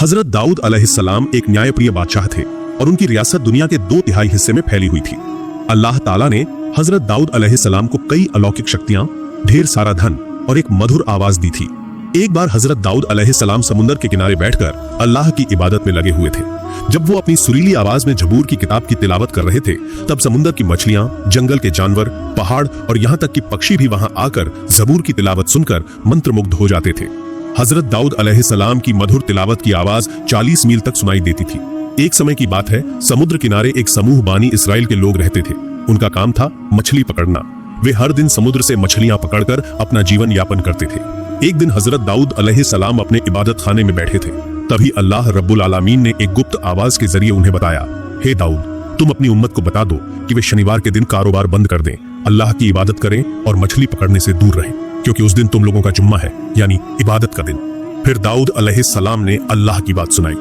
हजरत दाऊद अलैहिस्सलाम एक न्यायप्रिय बादशाह थे और उनकी रियासत दुनिया के 2/3 हिस्से में फैली हुई थी। अल्लाह ताला ने हजरत दाऊद अलैहिस्सलाम को कई अलौकिक शक्तियां, ढेर सारा धन और एक मधुर आवाज दी थी। एक बार हजरत दाऊद अलैहिस्सलाम समुद्र के किनारे बैठकर अल्लाह की इबादत में लगे हुए थे। जब वो अपनी सुरीली आवाज में जबूर की किताब की तिलावत कर रहे थे, तब समुद्र की मछलियां, जंगल के जानवर, पहाड़ और यहाँ तक कि पक्षी भी वहां आकर जबूर की तिलावत सुनकर मंत्रमुग्ध हो जाते थे। हजरत दाऊद अलैहिस्सलाम की मधुर तिलावत की आवाज 40 मील तक सुनाई देती थी। एक समय की बात है, समुद्र किनारे एक समूह बानी इसराइल के लोग रहते थे। उनका काम था मछली पकड़ना। वे हर दिन समुद्र से मछलियां पकड़कर अपना जीवन यापन करते थे। एक दिन हजरत दाऊद अलैहिस्सलाम अपने इबादत खाने में बैठे थे। तभी अल्लाह रब्बुल आलमीन ने एक गुप्त आवाज के जरिए उन्हें बताया, हे दाऊद, तुम अपनी उम्मत को बता दो कि वे शनिवार के दिन कारोबार बंद कर दें, अल्लाह की इबादत करें और मछली पकड़ने से दूर रहें, क्योंकि उस दिन तुम लोगों का जुम्मा है, यानी इबादत का दिन। फिर दाऊद अलैहिस्सलाम ने अल्लाह की बात सुनाई।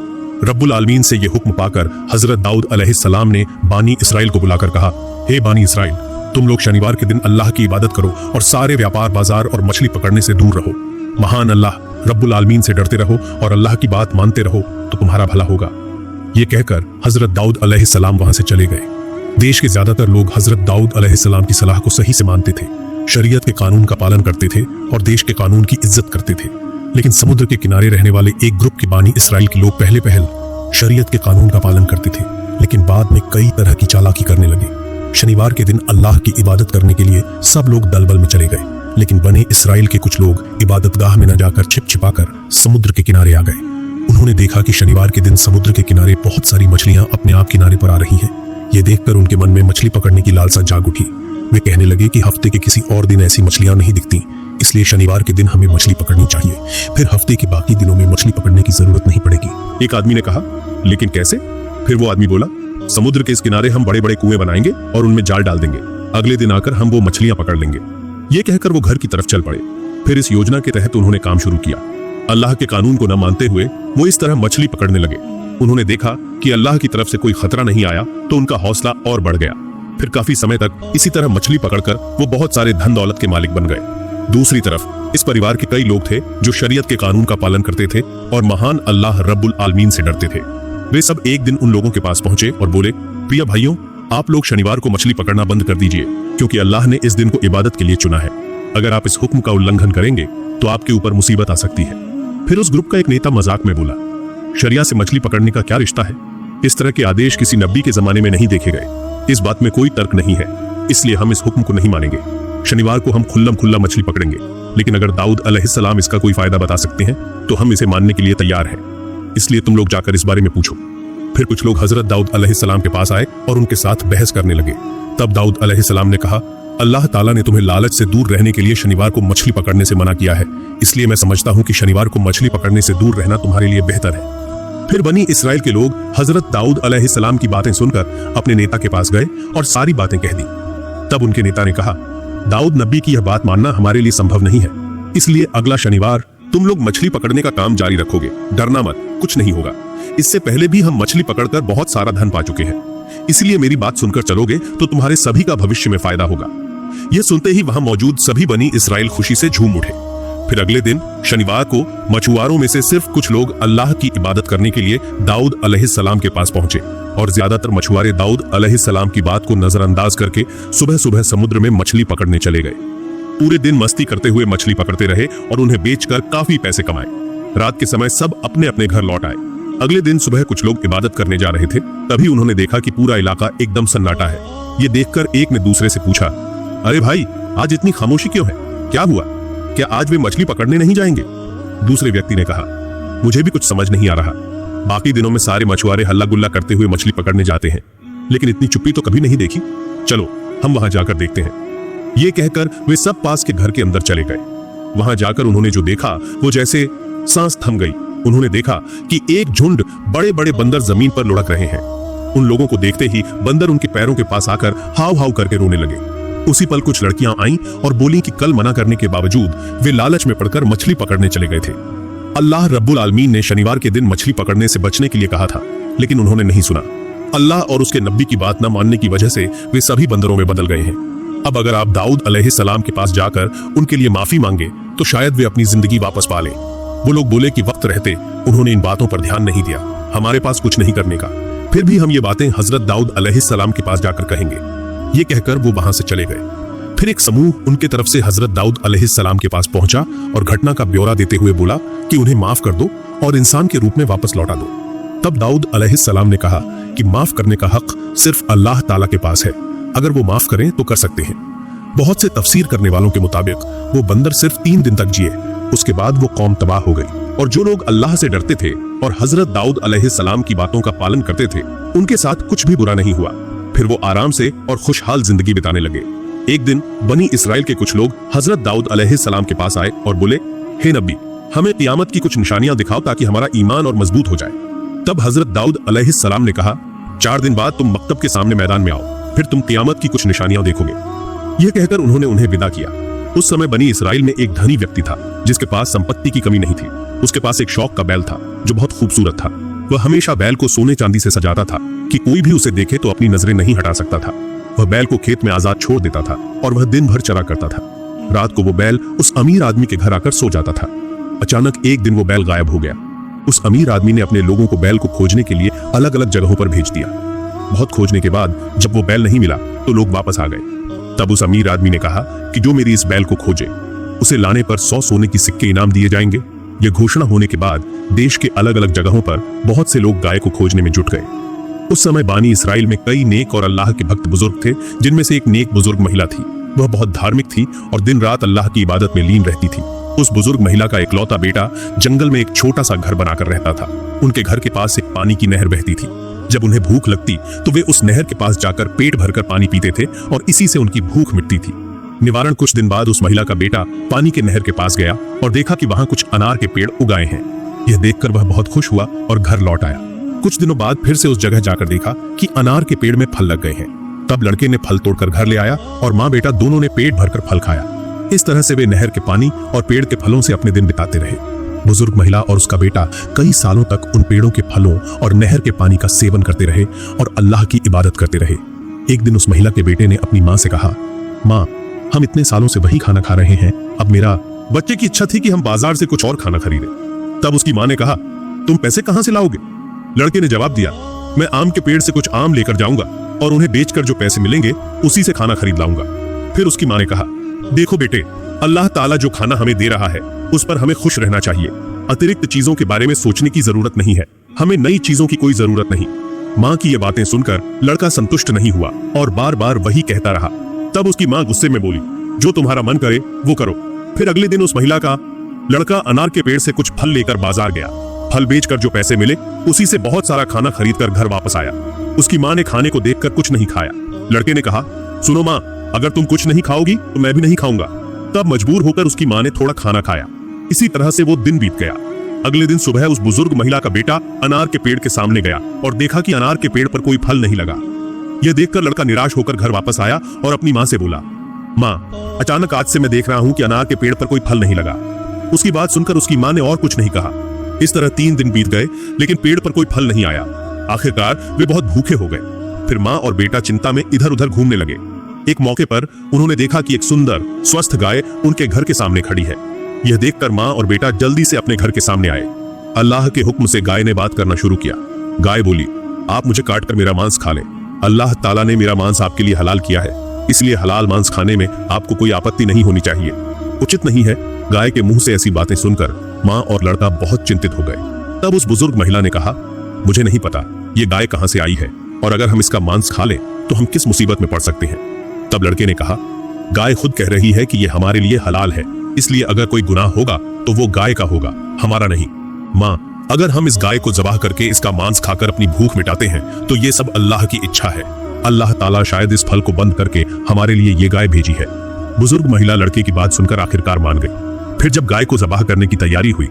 रब्बुल आलमीन से यह हुक्म पाकर हजरत दाऊद अलैहिस्सलाम ने बानी इसराइल को बुलाकर कहा, हे बानी इसराइल, तुम लोग शनिवार के दिन अल्लाह की इबादत करो और सारे व्यापार, बाजार और मछली पकड़ने से दूर रहो। महान अल्लाह रब्बुल आलमीन से डरते रहो और अल्लाह की बात मानते रहो तो तुम्हारा भला होगा। ये कहकर हजरत दाऊद अलैहिस्सलाम वहां से चले गए। देश के ज्यादातर लोग हजरत दाऊद अलैहिस्सलाम की सलाह को सही से मानते थे, शरीयत के कानून का पालन करते थे और देश के कानून की इज्जत करते थे। लेकिन समुद्र के किनारे रहने वाले एक ग्रुप के बानी इसराइल के लोग पहले शरीयत के कानून का पालन करते थे, लेकिन बाद में कई तरह की चालाकी करने लगे। शनिवार के दिन अल्लाह की इबादत करने के लिए सब लोग दलबल में चले गए, लेकिन बने इसराइल के कुछ लोग इबादतगाह में न जाकर छिपा-छिपाकर समुद्र के किनारे आ गए। उन्होंने देखा कि शनिवार के दिन समुद्र के किनारे बहुत सारी मछलियां अपने आप किनारे पर आ रही हैं। ये देखकर उनके मन में मछली पकड़ने की लालसा जाग उठी। वे कहने लगे कि हफ्ते के किसी और दिन ऐसी मछलियां नहीं दिखती, इसलिए शनिवार के दिन हमें मछली पकड़नी चाहिए, फिर हफ्ते के बाकी दिनों में मछली पकड़ने की जरूरत नहीं पड़ेगी। एक आदमी ने कहा, लेकिन कैसे? फिर वो आदमी बोला, समुद्र के इस किनारे हम बड़े बड़े कुएं बनाएंगे और उनमें जाल डाल देंगे। अगले दिन आकर हम वो मछलियां पकड़ लेंगे। ये कहकर वो घर की तरफ चल पड़े। फिर इस योजना के तहत उन्होंने काम शुरू किया। अल्लाह के कानून को न मानते हुए वो इस तरह मछली पकड़ने लगे। उन्होंने देखा कि अल्लाह की तरफ से कोई खतरा नहीं आया तो उनका हौसला और बढ़ गया। फिर काफी समय तक इसी तरह मछली पकड़कर वो बहुत सारे धन दौलत के मालिक बन गए। दूसरी तरफ इस परिवार के कई लोग थे जो शरीयत के कानून का पालन करते थे और महान अल्लाह रब्बुल आलमीन से डरते थे। वे सब एक दिन उन लोगों के पास पहुंचे और बोले, प्रिय भाइयों, आप लोग शनिवार को मछली पकड़ना बंद कर दीजिए, क्योंकि अल्लाह ने इस दिन को इबादत के लिए चुना है। अगर आप इस हुक्म का उल्लंघन करेंगे तो आपके ऊपर मुसीबत आ सकती है। फिर उस ग्रुप का एक नेता मजाक में बोला, शरिया से मछली पकड़ने का क्या रिश्ता है? इस तरह के आदेश किसी नबी के जमाने में नहीं देखे गए। इस बात में कोई तर्क नहीं है, इसलिए हम इस हुक्म को नहीं मानेंगे। शनिवार को हम खुल्लम खुल्ला मछली पकड़ेंगे, लेकिन अगर दाऊद अलैहिस्सलाम इसका कोई फायदा बता सकते हैं तो हम इसे मानने के लिए तैयार हैं। इसलिए तुम लोग जाकर इस बारे में पूछो। फिर कुछ लोग हजरत दाऊद अलैहिस्सलाम के पास आए और उनके साथ बहस करने लगे। तब दाऊद अलैहिस्सलाम ने कहा, अल्लाह ताला ने तुम्हें लालच से दूर रहने के लिए शनिवार को मछली पकड़ने से मना किया है, इसलिए मैं समझता हूँ कि शनिवार को मछली पकड़ने से दूर रहना तुम्हारे लिए बेहतर है। फिर बनी इसराइल के लोग हजरत दाऊद अलैहिस्सलाम की बातें सुनकर अपने नेता के पास गए और सारी बातें कह दी। तब उनके नेता ने कहा, दाऊद नबी की यह बात मानना हमारे लिए संभव नहीं है, इसलिए अगला शनिवार तुम लोग मछली पकड़ने का काम जारी रखोगे। डरना मत, कुछ नहीं होगा। इससे पहले भी हम मछली पकड़कर बहुत सारा धन पा चुके हैं, इसलिए मेरी बात सुनकर चलोगे तो तुम्हारे सभी का भविष्य में फायदा होगा। यह सुनते ही वहां मौजूद सभी बनी इसराइल खुशी से झूम उठे। फिर अगले दिन शनिवार को मछुआरों में से सिर्फ कुछ लोग अल्लाह की इबादत करने के लिए दाऊद अलैहिस्सलाम के पास पहुंचे और ज्यादातर मछुआरे दाऊद अलैहिस्सलाम की बात को नजरअंदाज करके सुबह सुबह समुद्र में मछली पकड़ने चले गए। पूरे दिन मस्ती करते हुए मछली पकड़ते रहे और उन्हें बेचकर काफी पैसे कमाए। रात के समय सब अपने अपने घर लौट आए। अगले दिन सुबह कुछ लोग इबादत करने जा रहे थे, तभी उन्होंने देखा कि पूरा इलाका एकदम सन्नाटा है। ये देखकर एक ने दूसरे से पूछा, अरे भाई, आज इतनी खामोशी क्यों है? क्या हुआ? क्या आज वे मछली पकड़ने नहीं जाएंगे? दूसरे व्यक्ति ने कहा, मुझे भी कुछ समझ नहीं आ रहा। बाकी दिनों में सारे मछुआरे हल्ला गुल्ला करते हुए मछली पकड़ने जाते हैं, लेकिन इतनी चुप्पी तो कभी नहीं देखी। चलो हम वहां जाकर देखते हैं। ये कहकर वे सब पास के घर के अंदर चले गए। वहां जाकर उन्होंने जो देखा वो जैसे सांस थम गई। उन्होंने देखा कि एक झुंड बड़े बड़े बंदर जमीन पर लुढ़क रहे हैं। उन लोगों को देखते ही बंदर उनके पैरों के पास आकर हाव हाव करके रोने लगे। उसी पल कुछ लड़कियां आईं और बोली कि कल मना करने के बावजूद वे लालच में पड़कर मछली पकड़ने चले गए थे। अल्लाह रब्बुल आलमीन ने शनिवार के दिन मछली पकड़ने से बचने के लिए कहा था, लेकिन उन्होंने नहीं सुना। अल्लाह और उसके नबी की बात न मानने की वजह से वे सभी बंदरों में बदल गए हैं। अब अगर आप दाऊद अलैहिस्सलाम के पास जाकर उनके लिए माफी मांगे तो शायद वे अपनी जिंदगी वापस पा लें। वो लोग बोले कि वक्त रहते उन्होंने इन बातों पर ध्यान नहीं दिया, हमारे पास कुछ नहीं करने का, फिर भी हम ये बातें हजरत दाऊद अलैहिस्सलाम के पास जाकर कहेंगे। ये कहकर वो वहां से चले गए। फिर एक समूह उनके तरफ से हजरत दाऊद अलैहिस्सलाम के पास पहुंचा और घटना का ब्यौरा देते हुए बोला कि उन्हें माफ कर दो और इंसान के रूप में वापस लौटा दो। तब दाऊद अलैहिस्सलाम ने कहा कि माफ करने का हक सिर्फ अल्लाह ताला के पास है, अगर वो माफ करें तो कर सकते हैं। बहुत से तफसीर करने वालों के मुताबिक वो बंदर सिर्फ 3 दिन तक जिए, उसके बाद वो कौम तबाह हो गई। और जो लोग अल्लाह से डरते थे और हजरत दाऊद अलैहिस्सलाम की बातों का पालन करते थे, उनके साथ कुछ भी बुरा नहीं हुआ। फिर वो आराम से और खुशहाल जिंदगी बिताने लगे। एक दिन बनी इसराइल के कुछ लोग हजरत दाऊद अलैहिस्सलाम के पास आए और बोले, हे नबी, हमें क़यामत की कुछ निशानियां दिखाओ ताकि हमारा ईमान और मजबूत हो जाए। तब हजरत दाऊद अलैहिस्सलाम ने कहा, 4 दिन बाद तुम मकतब के सामने मैदान में आओ, फिर तुम क़यामत की कुछ निशानियां देखोगे। यह कहकर उन्होंने उन्हें विदा किया। उस समय बनी इसराइल में एक धनी व्यक्ति था जिसके पास संपत्ति की कमी नहीं थी। उसके पास एक शौक का बैल था जो बहुत खूबसूरत था। वह हमेशा बैल को सोने चांदी से सजाता था कि कोई भी उसे देखे तो अपनी नजरें नहीं हटा सकता था। वह बैल को खेत में आजाद छोड़ देता था और वह दिन भर चरा करता था। रात को वो बैल उस अमीर आदमी के घर आकर सो जाता था। अचानक एक दिन वो बैल गायब हो गया। उस अमीर आदमी ने अपने लोगों को बैल को खोजने के लिए अलग अलग जगहों पर भेज दिया। बहुत खोजने के बाद जब वो बैल नहीं मिला तो लोग वापस आ गए। तब उस अमीर आदमी ने कहा कि जो मेरी इस बैल को खोजे उसे लाने पर 100 सोने की सिक्के इनाम दिए जाएंगे। यह घोषणा होने के बाद देश के अलग अलग जगहों पर बहुत से लोग गाय को खोजने में जुट गए। उस समय बानी इसराइल में कई नेक और अल्लाह के भक्त बुजुर्ग थे, जिनमें से एक नेक बुजुर्ग महिला थी। वह बहुत धार्मिक थी और दिन रात अल्लाह की इबादत में लीन रहती थी। उस बुजुर्ग महिला का इकलौता बेटा जंगल में एक छोटा सा घर बनाकर रहता था। उनके घर के पास एक पानी की नहर बहती थी। जब उन्हें भूख लगती तो वे उस नहर के पास जाकर पेट भरकर पानी पीते थे और इसी से उनकी भूख मिटती थी। निवारण कुछ दिन बाद उस महिला का बेटा पानी के नहर के पास गया और देखा कि वहां कुछ अनार के पेड़ उगाए हैं। यह देखकर वह बहुत खुश हुआ और घर लौट आया। कुछ दिनों बाद फिर से उस जगह जाकर देखा कि अनार के पेड़ में फल लग गए हैं। तब लड़के ने फल तोड़कर घर ले आया और माँ बेटा दोनों ने पेट भरकर फल खाया। इस तरह से वे नहर के पानी और पेड़ के फलों से अपने दिन बिताते रहे। बुजुर्ग महिला और उसका बेटा कई सालों तक उन पेड़ों के फलों और नहर के पानी का सेवन करते रहे और अल्लाह की इबादत करते रहे। एक दिन उस महिला के बेटे ने अपनी माँ से कहा, माँ, हम इतने सालों से वही खाना खा रहे हैं, अब मेरा बच्चे की इच्छा थी कि हम बाजार से कुछ और खाना खरीदें। तब उसकी माँ ने कहा, तुम पैसे कहां से लाओगे? लड़के ने जवाब दिया, मैं आम के पेड़ से कुछ आम लेकर जाऊंगा और उन्हें बेचकर जो पैसे मिलेंगे उसी से खाना खरीद लाऊंगा। फिर उसकी माँ ने कहा, देखो बेटे, अल्लाह ताला जो खाना हमें दे रहा है उस पर हमें खुश रहना चाहिए। अतिरिक्त चीजों के बारे में सोचने की जरूरत नहीं है, हमें नई चीजों की कोई जरूरत नहीं। माँ की ये बातें सुनकर लड़का संतुष्ट नहीं हुआ और बार बार वही कहता रहा। तब उसकी माँ गुस्से में बोली, जो तुम्हारा मन करे वो करो। फिर अगले दिन उस महिला का लड़का अनार के पेड़ से कुछ फल लेकर बाजार गया। फल बेचकर जो पैसे मिले उसी से बहुत सारा खाना खरीदकर घर वापस आया। उसकी माँ ने खाने को देखकर कुछ नहीं खाया। लड़के ने कहा, सुनो माँ, अगर तुम कुछ नहीं खाओगी तो मैं भी नहीं खाऊंगा। तब मजबूर होकर उसकी माँ ने थोड़ा खाना खाया। इसी तरह से वो दिन बीत गया। अगले दिन सुबह उस बुजुर्ग महिला का बेटा अनार के पेड़ के सामने गया और देखा कि अनार के पेड़ पर कोई फल नहीं लगा। यह देखकर लड़का निराश होकर घर वापस आया और अपनी माँ से बोला, माँ, अचानक आज से मैं देख रहा हूँ कि अनार के पेड़ पर कोई फल नहीं लगा। उसकी बात सुनकर उसकी माँ ने और कुछ नहीं कहा। इस तरह 3 दिन बीत गए लेकिन पेड़ पर कोई फल नहीं आया। आखिरकार वे बहुत भूखे हो गए। फिर माँ और बेटा चिंता में इधर उधर घूमने लगे। एक मौके पर उन्होंने देखा कि एक सुंदर स्वस्थ गाय उनके घर के सामने खड़ी है। यह देखकर माँ और बेटा जल्दी से अपने घर के सामने आए। अल्लाह के हुक्म से गाय ने बात करना शुरू किया। गाय बोली, आप मुझे काटकर मेरा मांस खा लें। अल्लाह ताला ने मेरा मांस आपके लिए हलाल किया है, इसलिए हलाल मांस खाने में आपको कोई आपत्ति नहीं होनी चाहिए। उचित नहीं है। गाय के मुंह से ऐसी बातें सुनकर माँ और लड़का बहुत चिंतित हो गए। तब उस बुजुर्ग महिला ने कहा, मुझे नहीं पता ये गाय कहां से आई है और अगर हम इसका मांस खा लें तो हम किस मुसीबत में पड़ सकते हैं। तब लड़के ने कहा, गाय खुद कह रही है कि ये हमारे लिए हलाल है, इसलिए अगर कोई गुनाह होगा तो वो गाय का होगा, हमारा नहीं। माँ, अगर हम इस गाय को ज़बाह करके इसका मांस खाकर अपनी भूख मिटाते हैं तो ये सब अल्लाह की इच्छा है। अल्लाह ताला शायद इस फल को बंद करके हमारे लिए ये गाय भेजी है। बुजुर्ग महिला लड़के की बात सुनकर आखिरकार मान गई। फिर जब गाय को ज़बाह करने की तैयारी हुई,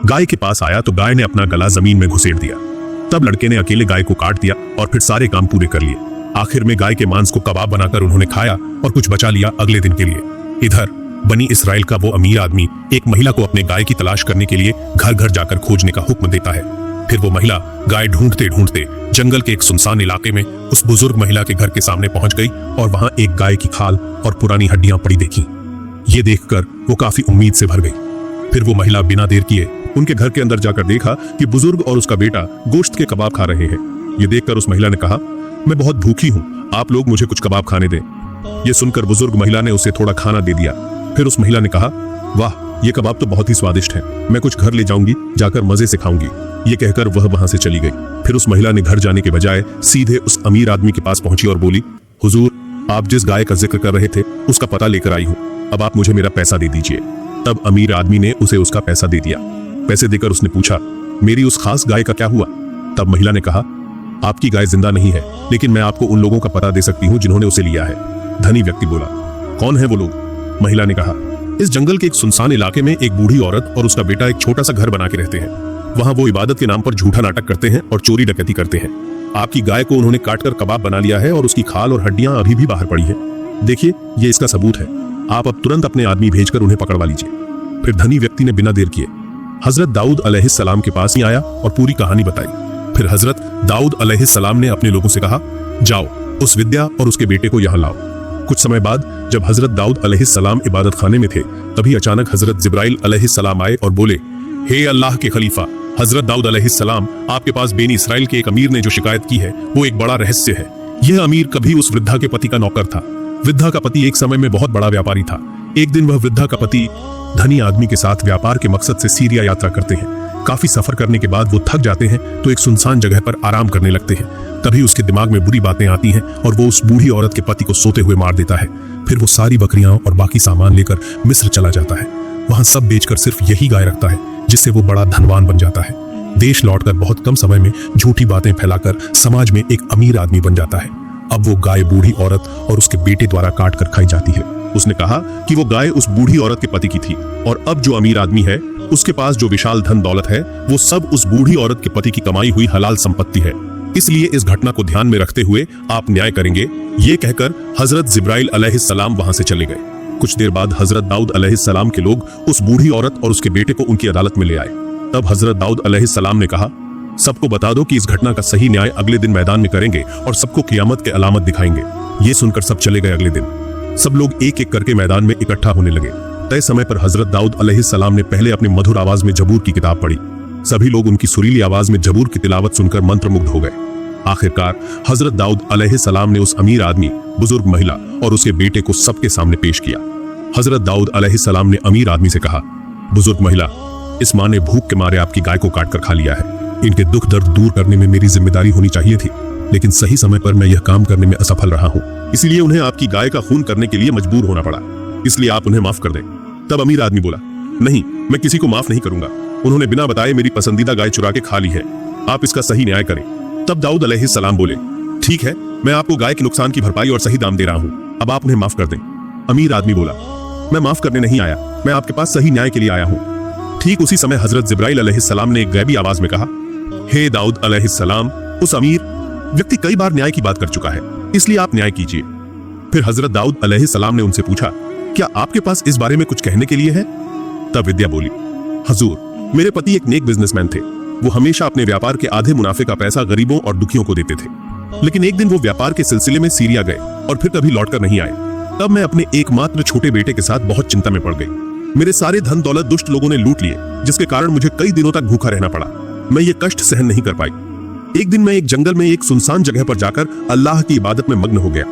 गाय के पास आया तो गाय ने अपना गला जमीन में घुसेड़ दिया। तब लड़के ने अकेले गाय को काट दिया और फिर सारे काम पूरे कर लिए। आखिर में गाय के मांस को कबाब बनाकर उन्होंने खाया और कुछ बचा लिया अगले दिन के लिए। इधर बनी इसराइल का वो अमीर आदमी एक महिला को अपने गाय की तलाश करने के लिए घर घर जाकर खोजने का हुक्म देता है। फिर वो महिला गाय ढूंढते ढूंढते जंगल के एक सुनसान इलाके में उस बुजुर्ग महिला के घर के सामने पहुंच गई और वहां एक गाय की खाल और पुरानी हड्डियां पड़ी देखी। ये देखकर वो काफी उम्मीद से भर गई। फिर वो महिला बिना देर किए उनके घर के अंदर जाकर देखा कि बुजुर्ग और उसका बेटा गोश्त के कबाब खा रहे हैं। ये देखकर उस महिला ने कहा, मैं बहुत भूखी हूँ, आप लोग मुझे कुछ कबाब खाने दें। ये सुनकर बुजुर्ग महिला ने उसे थोड़ा खाना दे दिया। फिर उस महिला ने कहा, वाह, ये कबाब तो बहुत ही स्वादिष्ट है, मैं कुछ घर ले जाऊंगी, जाकर मजे से खाऊंगी। ये कहकर वह वहां से चली गई। फिर उस महिला ने घर जाने के बजाय सीधे उस अमीर आदमी के पास पहुंची और बोली, हुजूर, आप जिस गाय का जिक्र कर रहे थे उसका पता लेकर आई हूँ, अब आप मुझे मेरा पैसा दे दीजिए। तब अमीर आदमी ने उसे उसका पैसा दे दिया। पैसे देकर उसने पूछा, मेरी उस खास गाय का क्या हुआ? तब महिला ने कहा, आपकी गाय जिंदा नहीं है, लेकिन मैं आपको उन लोगों का पता दे सकती हूँ जिन्होंने उसे लिया है। धनी व्यक्ति बोला, कौन है वो लोग? महिला ने कहा, इस जंगल के एक सुनसान इलाके में एक बूढ़ी औरत और उसका बेटा एक छोटा सा घर बना के रहते हैं। वहां वो इबादत के नाम पर झूठा नाटक करते हैं और चोरी डकैती करते हैं। आपकी गाय को उन्होंने काटकर कबाब बना लिया है और उसकी खाल और हड्डियां अभी भी बाहर पड़ी हैं। देखिए, ये इसका सबूत है। आप अब तुरंत अपने आदमी भेजकर उन्हें पकड़वा लीजिए। फिर धनी व्यक्ति ने बिना देर किए हजरत दाऊद अलैहिस्सलाम के पास ही आया और पूरी कहानी बताई। फिर हजरत दाऊद अलैहिस्सलाम ने अपने लोगों से कहा, जाओ उस विद्या और उसके बेटे को यहाँ लाओ। कुछ समय बाद जब हजरत दाऊद अलैहिस्सलाम इबादत खाने में थे, तभी अचानक हजरत जिब्राइल अलैहिस्सलाम आए और बोले, हे अल्लाह के खलीफा हजरत दाऊद अलैहिस्सलाम, आपके पास बेनी इसराइल के एक अमीर ने जो शिकायत की है वो एक बड़ा रहस्य है। यह अमीर कभी उस वृद्धा के पति का नौकर था। वृद्धा का पति एक समय में बहुत बड़ा व्यापारी था। एक दिन वह वृद्धा का पति धनी आदमी के साथ व्यापार के मकसद से सीरिया यात्रा करते हैं। काफी सफर करने के बाद वो थक जाते हैं तो एक सुनसान जगह पर आराम करने लगते हैं। तभी उसके दिमाग में बुरी बातें आती हैं और वो उस बूढ़ी औरत के पति को सोते हुए मार देता है। फिर वो सारी बकरियां और बाकी सामान लेकर मिस्र चला जाता है। वहां सब बेचकर सिर्फ यही गाय रखता है, जिससे वो बड़ा धनवान बन जाता है। देश लौटकर बहुत कम समय में झूठी बातें फैलाकर समाज में एक अमीर आदमी बन जाता है। अब वो गाय बूढ़ी औरत और उसके बेटे द्वारा काट कर खाई जाती है। उसने कहा कि वो गाय उस बूढ़ी औरत के पति की थी और अब जो अमीर आदमी है उसके पास जो विशाल धन दौलत है वो सब उस बूढ़ी औरत के पति की कमाई हुई हलाल संपत्ति है। इसलिए इस घटना को ध्यान में रखते हुए आप न्याय करेंगे। ये कहकर हजरत जिब्राइल अलैहिस्सलाम वहां से चले गए। कुछ देर बाद हजरत दाऊद अलैहिस्सलाम के लोग उस बूढ़ी औरत और उसके बेटे को उनकी अदालत में ले आए। तब हजरत दाऊद अलैहिस्सलाम ने कहा, सबको बता दो कि इस घटना का सही न्याय अगले दिन मैदान में करेंगे और सबको क़यामत के अलामत दिखाएंगे। ये सुनकर सब चले गए। अगले दिन सब लोग एक एक करके मैदान में इकट्ठा होने लगे। तय समय पर हजरत दाऊद अलैहिस्सलाम ने पहले अपनी मधुर आवाज में जबूर की किताब पढ़ी। सभी लोग उनकी सुरीली आवाज में जबूर की तिलावत सुनकर मंत्रमुग्ध हो गए। आखिरकार हजरत दाऊद अलैहिस्सलाम ने उस अमीर आदमी, बुजुर्ग महिला और उसके बेटे को सबके सामने पेश किया। हजरत दाऊद अलैहिस्सलाम ने अमीर आदमी से कहा, बुजुर्ग महिला, इस मां ने भूख के मारे आपकी गाय को काट कर खा लिया है। इनके दुख दर्द दूर करने में मेरी जिम्मेदारी होनी चाहिए थी, लेकिन सही समय पर मैं यह काम करने में असफल रहा हूँ, इसलिए उन्हें आपकी गाय का खून करने के लिए मजबूर होना पड़ा। इसलिए आप उन्हें माफ कर दें। तब अमीर आदमी बोला, नहीं, मैं किसी को माफ नहीं करूंगा। उन्होंने बिना बताए मेरी पसंदीदा गाय चुरा के खा ली है। आप इसका सही न्याय करें। तब दाऊद अलैहिस्सलाम बोले, ठीक है, मैं आपको गाय के नुकसान की भरपाई और सही दाम दे रहा हूँ, अब आप उन्हें माफ कर दें। अमीर आदमी बोला, मैं माफ करने नहीं आया, मैं आपके पास सही न्याय के लिए आया हूँ। ठीक उसी समय हजरत जिब्राइल अलैहिस्सलाम ने एक गैबी आवाज में कहा, हे दाऊद अलैहिस्सलाम, उस अमीर व्यक्ति कई बार न्याय की बात कर चुका है, इसलिए आप न्याय कीजिए। फिर हजरत दाऊद अलैहिस्सलाम ने उनसे पूछा, क्या आपके पास इस बारे में कुछ कहने के लिए है? तब विद्या बोली, हुजूर, मेरे पति एक नेक बिजनेसमैन थे। वो हमेशा अपने व्यापार के आधे मुनाफे का पैसा गरीबों और दुखियों को देते थे। लेकिन एक दिन वो व्यापार के सिलसिले में सीरिया गए और फिर कभी लौटकर नहीं आए। तब मैं अपने एकमात्र छोटे बेटे के साथ बहुत चिंता में पड़ गई। मेरे सारे धन दौलत दुष्ट लोगों ने लूट लिए, जिसके कारण मुझे कई दिनों तक भूखा रहना पड़ा। मैं ये कष्ट सहन नहीं कर पाई। एक दिन मैं एक जंगल में एक सुनसान जगह पर जाकर अल्लाह की इबादत में मग्न हो गया।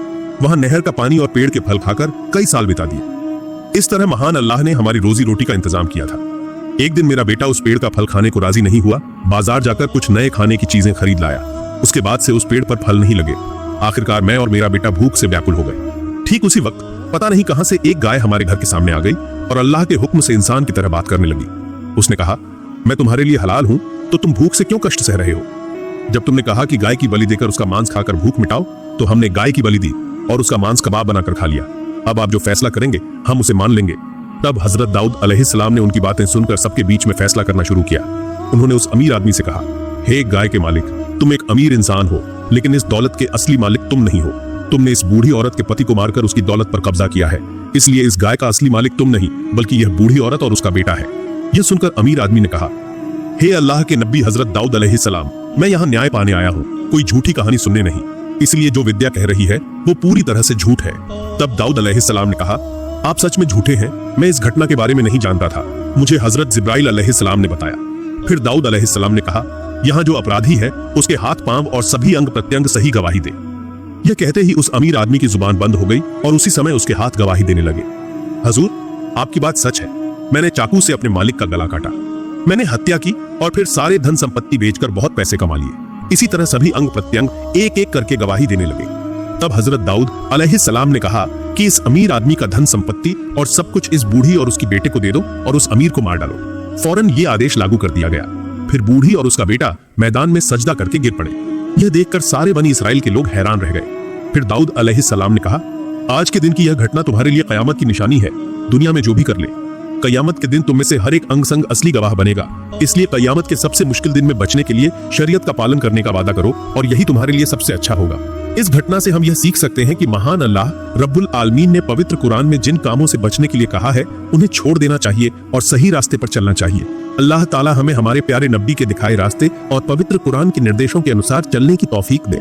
वहां नहर का पानी और पेड़ के फल खाकर कई साल बिता दिए। इस तरह महान अल्लाह ने हमारी रोजी रोटी का इंतजाम किया था। एक दिन मेरा बेटा उस पेड़ का फल खाने को राजी नहीं हुआ। बाजार जाकर कुछ नए खाने की चीजें खरीद लाया। उसके बाद से उस पेड़ पर फल नहीं लगे। आखिरकार मैं और मेरा बेटा भूख से व्याकुल हो गए। ठीक उसी वक्त पता नहीं कहां से एक गाय हमारे घर के सामने आ गई और अल्लाह के हुक्म से इंसान की तरह बात करने लगी। उसने कहा, मैं तुम्हारे लिए हलाल हूं, तो तुम भूख से क्यों कष्ट सह रहे हो? जब तुमने कहा कि गाय की बलि देकर उसका मांस खाकर भूख मिटाओ, तो हमने गाय की बलि दी और उसका मांस कबाब बनाकर खा लिया। अब आप जो फैसला करेंगे हम उसे मान लेंगे। तब हजरत दाऊद अलैहिस्सलाम ने उनकी बातें सुनकर सबके बीच में फैसला करना शुरू किया। उन्होंने उस अमीर आदमी से कहा, हे गाय के मालिक, तुम एक अमीर इंसान हो, लेकिन इस दौलत के असली मालिक तुम नहीं हो। तुमने इस बूढ़ी औरत के पति को मारकर उसकी दौलत पर कब्जा किया है, इसलिए इस गाय का असली मालिक तुम नहीं, बल्कि यह बूढ़ी औरत और उसका बेटा है। यह सुनकर अमीर आदमी ने कहा, हे अल्लाह के नबी हजरत दाऊद अलैहिस्सलाम, मैं यहाँ न्याय पाने आया हूँ, कोई झूठी कहानी सुनने नहीं। इसलिए जो विद्या कह रही है वो पूरी तरह से झूठ है। तब दाऊद अलैहिस्सलाम ने कहा, आप सच में झूठे हैं। मैं इस घटना के बारे में नहीं जानता था, मुझे हजरत जिब्राइल अलैहिस्सलाम ने बताया। फिर दाऊद अलैहिस्सलाम ने कहा, यहाँ जो अपराधी है उसके हाथ पांव और सभी अंग प्रत्यंग सही गवाही दे। यह कहते ही उस अमीर आदमी की जुबान बंद हो गई और उसी समय उसके हाथ गवाही देने लगे। हजूर, आपकी बात सच है। मैंने चाकू से अपने मालिक का गला काटा, मैंने हत्या की और फिर सारे धन संपत्ति बेचकर बहुत पैसे कमा लिए। इसी तरह सभी अंग प्रत्यंग एक एक करके गवाही देने लगे। तब हजरत दाऊद अलैहिस्सलाम ने कहा कि इस अमीर आदमी का धन संपत्ति और सब कुछ इस बूढ़ी और उसकी बेटे को दे दो और उस अमीर को मार डालो। फौरन ये आदेश लागू कर दिया गया। फिर बूढ़ी और उसका बेटा मैदान में सजदा करके गिर पड़े। यह देखकर सारे बनी इसराइल के लोग हैरान रह गए। फिर दाऊद अलैहिस्सलाम ने कहा, आज के दिन की यह घटना तुम्हारे लिए कयामत की निशानी है। दुनिया में जो भी कर ले, कयामत के दिन तुम में से हर एक अंग संग असली गवाह बनेगा। इसलिए कयामत के सबसे मुश्किल दिन में बचने के लिए शरीयत का पालन करने का वादा करो और यही तुम्हारे लिए सबसे अच्छा होगा। इस घटना से हम यह सीख सकते हैं कि महान अल्लाह रब्बुल आलमीन ने पवित्र कुरान में जिन कामों से बचने के लिए कहा है उन्हें छोड़ देना चाहिए और सही रास्ते पर चलना चाहिए। अल्लाह ताला हमें हमारे प्यारे नबी के दिखाए रास्ते और पवित्र कुरान के निर्देशों के अनुसार चलने की तौफीक दे।